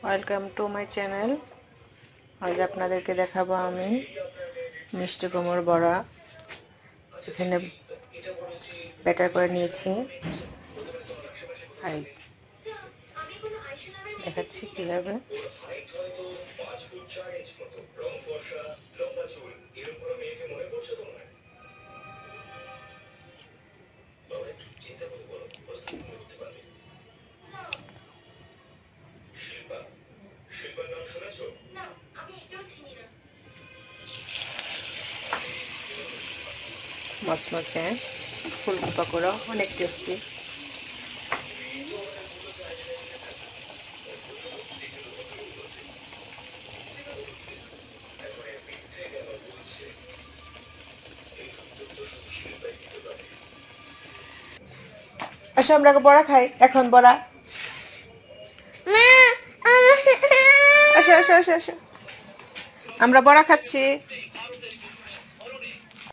Welcome to my channel. আজ আপনাদেরকে দেখাবো আমি মিষ্টি কুমড় বড়া। এখানে ব্যাটার করে নিয়েছি, দেখাচ্ছি কিভাবে। মচমচে ফুলকপি পাকোড়া অনেক টেস্টি। আসো আমরা বড়া খাই, এখন বড়া। আসো আসো আসো আসো, আমরা বড়া খাচ্ছি।